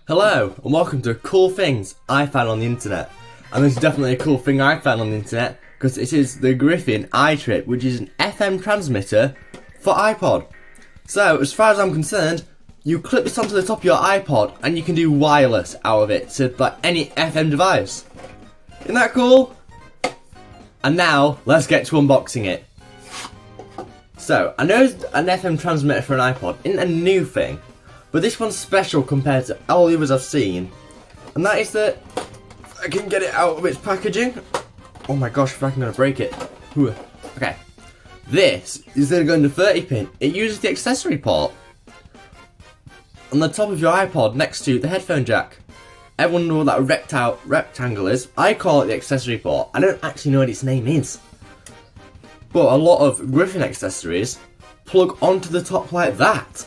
Hello and welcome to Cool Things I Found on the Internet. And this is definitely a cool thing I found on the internet because it is the Griffin iTrip, which is an FM transmitter for iPod. So as far as I'm concerned, you clip this onto the top of your iPod and you can do wireless out of it to like any FM device. Isn't that cool? And now let's get to unboxing it. So I know an FM transmitter for an iPod isn't a new thing, but this one's special compared to all the others I've seen, and that is that I can get it out of its packaging. Oh my gosh, if I'm gonna break it. Whew. Okay, this is then going to 30 pin. It uses the accessory port on the top of your iPod next to the headphone jack. Everyone knows what that rectangle is. I call it the accessory port. I don't actually know what its name is, but a lot of Griffin accessories plug onto the top like that.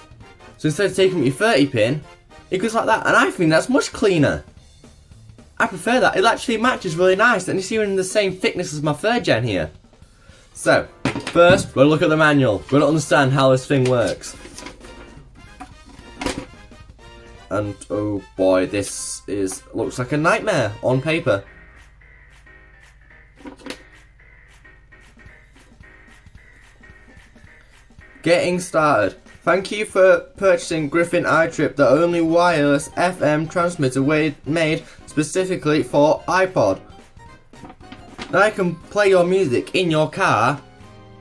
So instead of taking your 30 pin, it goes like that, and I think that's much cleaner. I prefer that. It actually matches really nice, and it's even the same thickness as my 3rd gen here. So, first, we're going to look at the manual. We're going to understand how this thing works. And oh boy, this looks like a nightmare on paper. Getting started. Thank you for purchasing Griffin iTrip, the only wireless FM transmitter made specifically for iPod. Now I can play your music in your car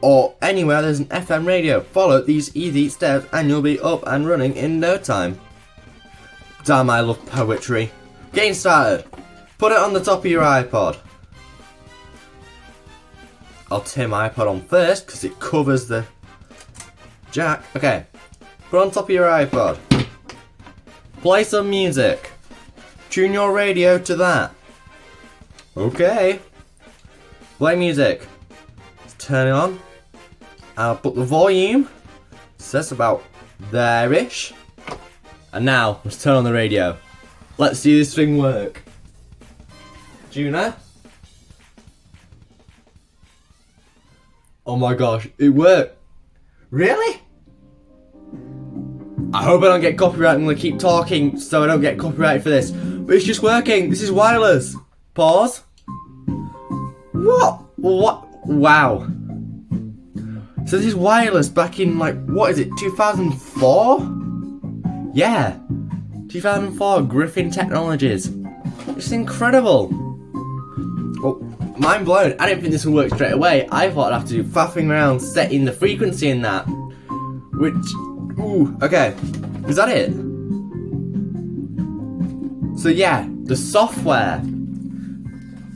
or anywhere there's an FM radio. Follow these easy steps and you'll be up and running in no time. Damn, I love poetry. Getting started. Put it on the top of your iPod. I'll turn my iPod on first because it covers the jack. Okay. Put on top of your iPod. Play some music. Tune your radio to that. Okay. Play music. Let's turn it on. I'll put the volume. So that's about there-ish. And now, let's turn on the radio. Let's see this thing work. Tuner. Oh my gosh, it worked. Really? I hope I don't get copyright. I'm going to keep talking so I don't get copyrighted for this. But it's just working. This is wireless. Pause. What? What? Wow. So this is wireless back in like, what is it, 2004? Yeah. 2004, Griffin Technologies. It's incredible. Oh, mind blown. I didn't think this would work straight away. I thought I'd have to do faffing around setting the frequency in that. Which, ooh, okay. Is that it? So yeah, the software.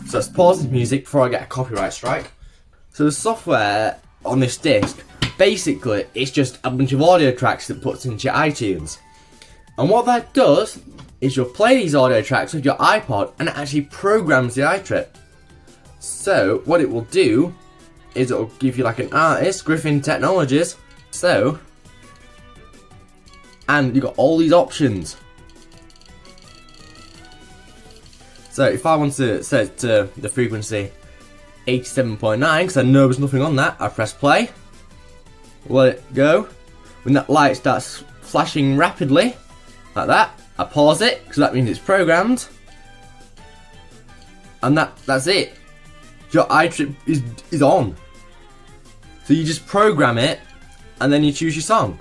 So let's pause the music before I get a copyright strike. So the software on this disc, basically, it's just a bunch of audio tracks that puts into your iTunes. And what that does is you'll play these audio tracks with your iPod and it actually programs the iTrip. So what it will do is it'll give you like an artist, Griffin Technologies. So, and you've got all these options. So if I want to set the frequency 87.9, because I know there's nothing on that, I press play. Let it go. When that light starts flashing rapidly, like that, I pause it, because that means it's programmed. And that's it. Your iTrip is on. So you just program it, and then you choose your song.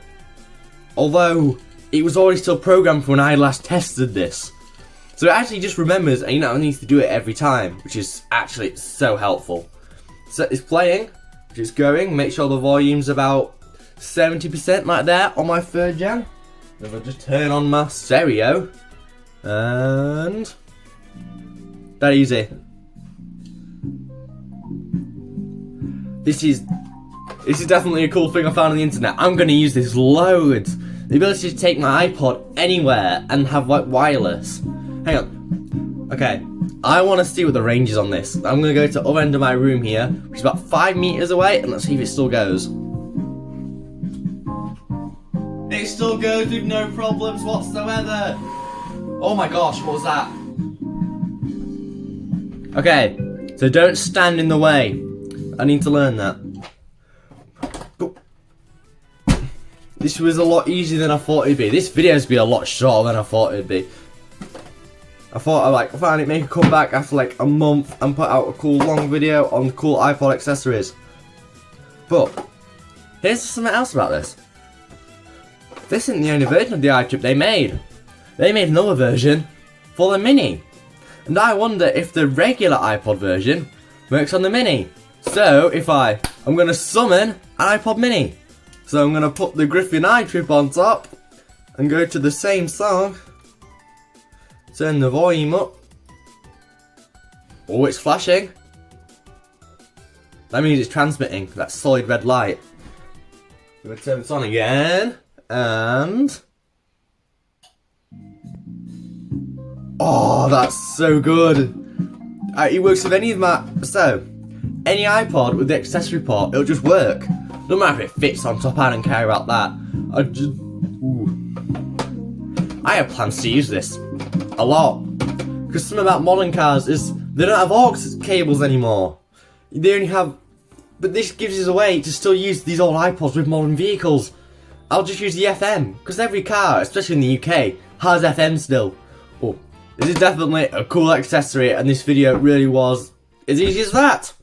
Although, it was already still programmed for when I last tested this. So it actually just remembers, and you don't need to do it every time, which is actually so helpful. So it's playing, which is going, make sure the volume's about 70% like that on my 3rd gen. If I just turn on my stereo, and that easy. This is definitely a cool thing I found on the internet. I'm going to use this loads. The ability to take my iPod anywhere and have like wireless. Hang on. Okay, I want to see what the range is on this. I'm going to go to the other end of my room here, which is about 5 meters away, and let's see if it still goes. It still goes with no problems whatsoever. Oh my gosh, what was that? Okay, so don't stand in the way. I need to learn that. This was a lot easier than I thought it'd be. This video's be a lot shorter than I thought it'd be. I thought I'd like finally make a comeback after like a month and put out a cool long video on cool iPod accessories. But here's something else about this. This isn't the only version of the iTrip they made. They made another version for the Mini. And I wonder if the regular iPod version works on the Mini. So I'm going to summon an iPod Mini. So I'm going to put the Griffin iTrip on top and go to the same song. Turn the volume up. Oh, it's flashing. That means it's transmitting that solid red light. I'm going to turn this on again. And... oh, that's so good. It works with any of my... so, any iPod with the accessory port, it'll just work. No matter if it fits on top, I don't care about that. I have plans to use this a lot. Because something about modern cars is they don't have aux cables anymore. They only have... but this gives us a way to still use these old iPods with modern vehicles. I'll just use the FM. Because every car, especially in the UK, has FM still. Oh, this is definitely a cool accessory, and this video really was as easy as that.